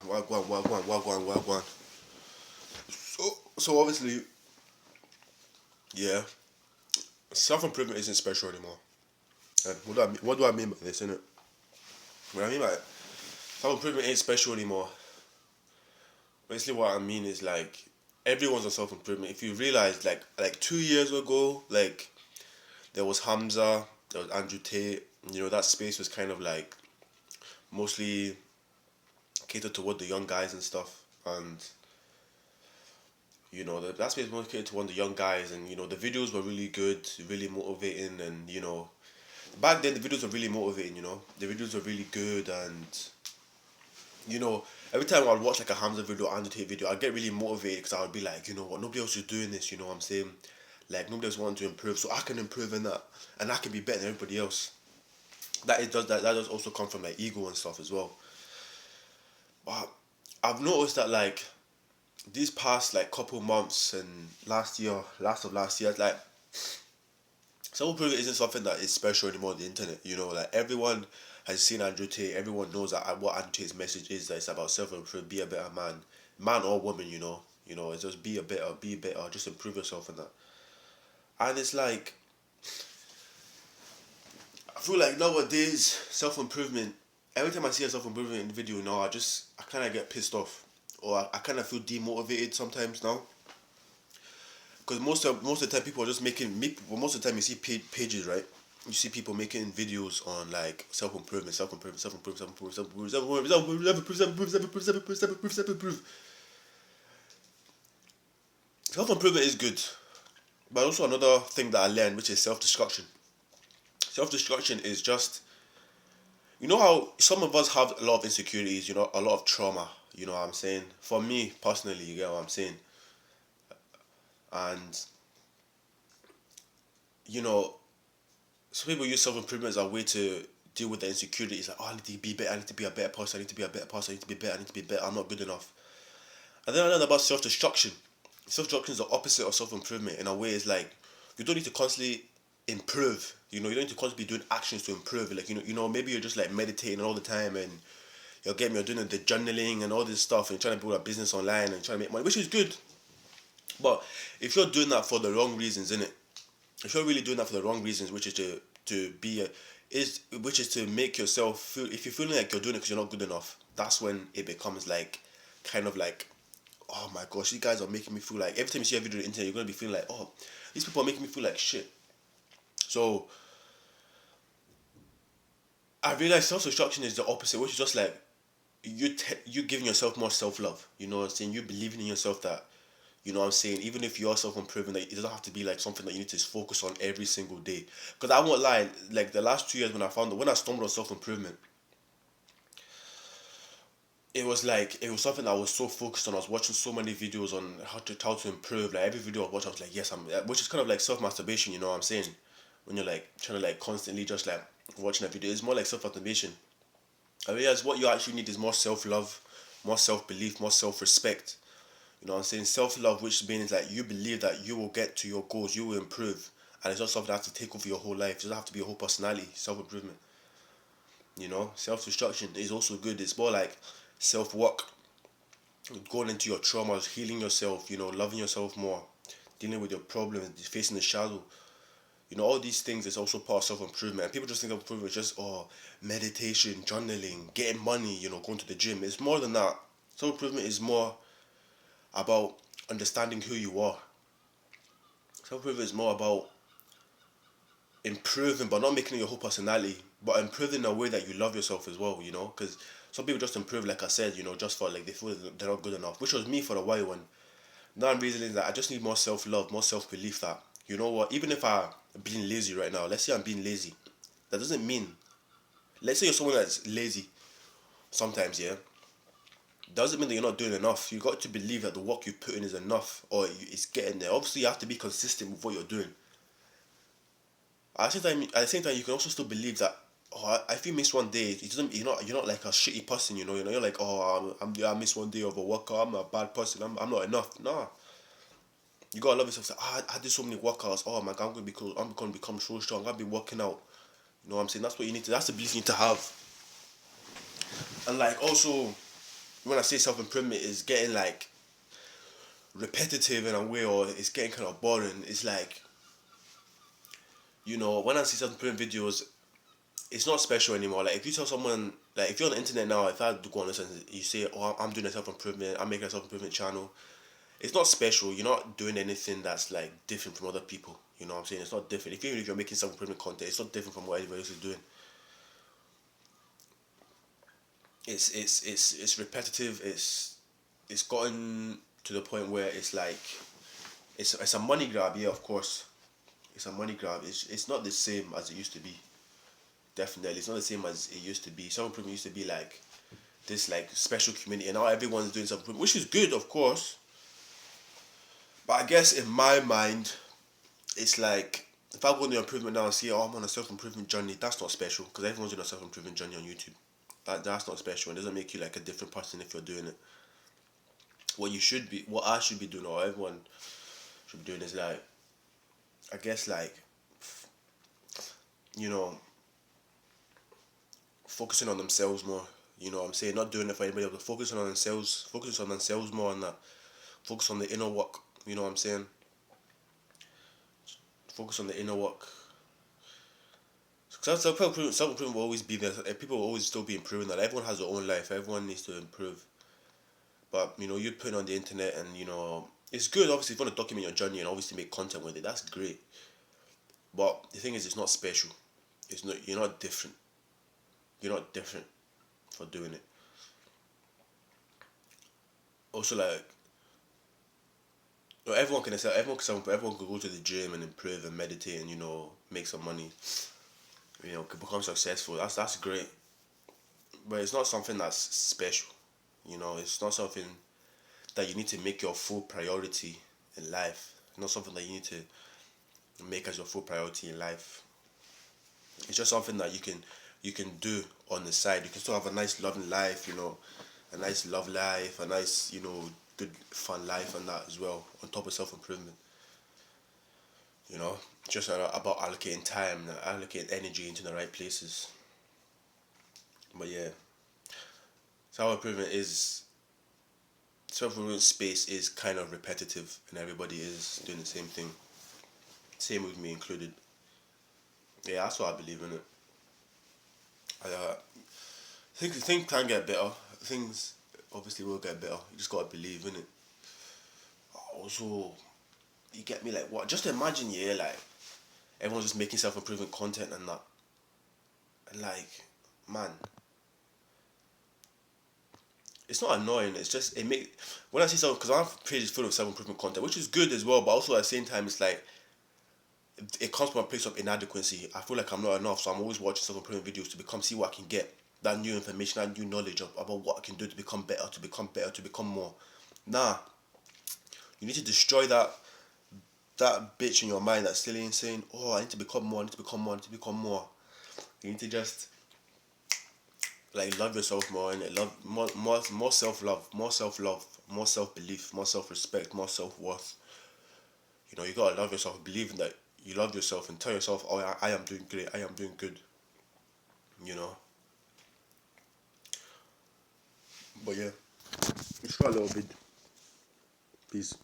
Wagwan, wagwan, wagwan, wagwan. So obviously, yeah, self improvement isn't special anymore. And what do I mean by this, innit? What I mean by self improvement ain't special anymore. Basically, what I mean is like everyone's on self improvement. If you realize, like 2 years ago, like there was Hamza, there was Andrew Tate. That space was kind of like mostly catered toward the young guys and stuff. And that space was mostly catered toward the young guys, and the videos were really good, really motivating, and back then the videos were really motivating. The videos were really good, and you know, every time I'd watch like a Hamza video or Andrew Tate video, I'd get really motivated because I would be like, you know what, nobody else is doing this. You know what I'm saying? Like nobody else wanting to improve, so I can improve in that, and I can be better than everybody else. That does also come from like ego and stuff as well. But I've noticed that like these past like couple months and last year, like self improvement isn't something that is special anymore on the internet. Like everyone has seen Andrew Tate. Everyone knows that what Andrew Tate's message is. That it's about self improvement, be a better man or woman. It's just be better, just improve yourself and that. And it's like I feel like nowadays self improvement. Every time I see a self improvement video now, I kind of get pissed off, or I kind of feel demotivated sometimes now. Because most of the time people are just well, most of the time you see pages, right? You see people making videos on like self improvement, self improvement, self improvement, self improvement, self improvement, self improvement, self improvement, self improvement, self improvement, self improvement, self improvement, self improvement. Self improvement is good, but also another thing that I learned, which is self destruction. Self destruction is just how some of us have a lot of insecurities, a lot of trauma. You know what I'm saying? For me personally, you get what I'm saying, and you know some people use self improvement as a way to deal with the insecurities. Like, oh, I need to be better. I need to be a better person. I need to be a better person. I need to be better. I need to be better. I'm not good enough. And then I learned about self destruction. Self destruction is the opposite of self improvement. In a way, it's like you don't need to constantly improve. You don't need to constantly be doing actions to improve. Like maybe you're just like meditating all the time, and you're doing the journaling and all this stuff, and you're trying to build a business online and trying to make money, which is good. But if you're doing that for the wrong reasons, innit? If you're really doing that for the wrong reasons, which is to be a, is which is to make yourself feel, if you're feeling like you're doing it because you're not good enough, that's when it becomes like kind of like, oh my gosh, these guys are making me feel like, every time you see a video on the internet, you're gonna be feeling like, oh, these people are making me feel like shit. So I realize self destruction is the opposite, which is just like you giving yourself more self love. You know what I'm saying? You believing in yourself that, you know what I'm saying? Even if you're self improving, like, it doesn't have to be like something that you need to focus on every single day. Because I won't lie, like the last 2 years when I stumbled on self improvement, it was like it was something I was so focused on. I was watching so many videos on how to improve. Like every video I watched, I was like, yes, which is kind of like self masturbation. You know what I'm saying? When you're like trying to like constantly just like watching a video, it's more like self masturbation. I realize what you actually need is more self love, more self belief, more self respect. You know what I'm saying? Self love, which means like you believe that you will get to your goals, you will improve. And it's not something that has to take over your whole life. It doesn't have to be your whole personality, self improvement. Self destruction is also good. It's more like self work, going into your traumas, healing yourself, loving yourself more, dealing with your problems, facing the shadow. All these things is also part of self improvement. And people just think of improvement is just, meditation, journaling, getting money, going to the gym. It's more than that. Self improvement is more about understanding who you are. Self improvement is more about improving, but not making it your whole personality, but improving in a way that you love yourself as well. Because some people just improve, like I said, just for like they feel that they're not good enough, which was me for a while. When now I'm realizing that I just need more self love, more self belief. That you know what, even if I'm being lazy right now, let's say I'm being lazy, that doesn't mean. Let's say you're someone that's lazy sometimes, yeah. Doesn't mean that you're not doing enough. You got to believe that the work you put in is enough, or it's getting there. Obviously, you have to be consistent with what you're doing. At the same time, you can also still believe that. Oh, if you miss one day, it doesn't. You're not like a shitty person. You're like, oh, I miss one day of a workout. I'm a bad person. I'm not enough. Nah, you gotta love yourself. Say, I did so many workouts. Oh my god, I'm gonna be cool. I'm gonna become so strong. I'm gonna be working out. You know what I'm saying? That's what you need to. That's the belief you need to have. And like also, when I say self improvement is getting like repetitive in a way, or it's getting kind of boring. It's like, when I see self improvement videos, it's not special anymore. Like if you tell someone, like if you're on the internet now, if I go on this and you say, "Oh, I'm doing a self improvement, I'm making a self improvement channel," it's not special. You're not doing anything that's like different from other people. You know what I'm saying? It's not different. Even if you're making self improvement content, it's not different from what everybody else is doing. It's repetitive. It's gotten to the point where it's like it's a money grab. Yeah, of course, it's a money grab. It's not the same as it used to be. Definitely, it's not the same as it used to be. Self improvement used to be like this like special community, and now everyone's doing self improvement, which is good, of course. But I guess in my mind, it's like if I go on the improvement now and see, oh, I'm on a self improvement journey, that's not special because everyone's doing a self improvement journey on YouTube. That's not special. It doesn't make you like a different person if you're doing it. What I should be doing, or everyone should be doing, is like, I guess like, you know, focusing on themselves more. You know what I'm saying? Not doing it for anybody else, but focusing on themselves more on that. Focus on the inner work. You know what I'm saying? Focus on the inner work. Self improvement will always be there. People will always still be improving that. Everyone has their own life. Everyone needs to improve. But you put it on the internet, and it's good. Obviously, if you want to document your journey and obviously make content with it, that's great. But the thing is, it's not special. It's not. You're not different. You're not different for doing it. Also, like, everyone can go to the gym and improve and meditate and make some money. Can become successful. That's great. But it's not something that's special. It's not something that you need to make your full priority in life. It's not something that you need to make as your full priority in life. It's just something that you can do on the side. You can still have a nice loving life, a nice love life, a nice, good fun life and that as well, on top of self improvement. You know, just about allocating time, allocating energy into the right places. But yeah, self improvement is self improvement space is kind of repetitive, and everybody is doing the same thing. Same with me included. Yeah, that's what I believe in it. I think can get better. Things obviously will get better. You just gotta believe in it. Also, you get me, like, what? Just imagine, yeah, like everyone's just making self improvement content and that, and like, man, it's not annoying. It's just it make when I see something, because I have pages full of self improvement content, which is good as well. But also at the same time, it's like it comes from a place of inadequacy. I feel like I'm not enough, so I'm always watching self improvement videos to see what I can get, that new information, that new knowledge about what I can do to become better, to become more. Nah, you need to destroy that bitch in your mind that's still saying, "Oh, I need to become more. I need to become more. I need to become more." You need to just like love yourself more, and love more self love, more self belief, more self respect, more self worth. You gotta love yourself, believe in that you love yourself, and tell yourself, "Oh, I am doing great. I am doing good." You know. But yeah, it's for a little bit. Peace.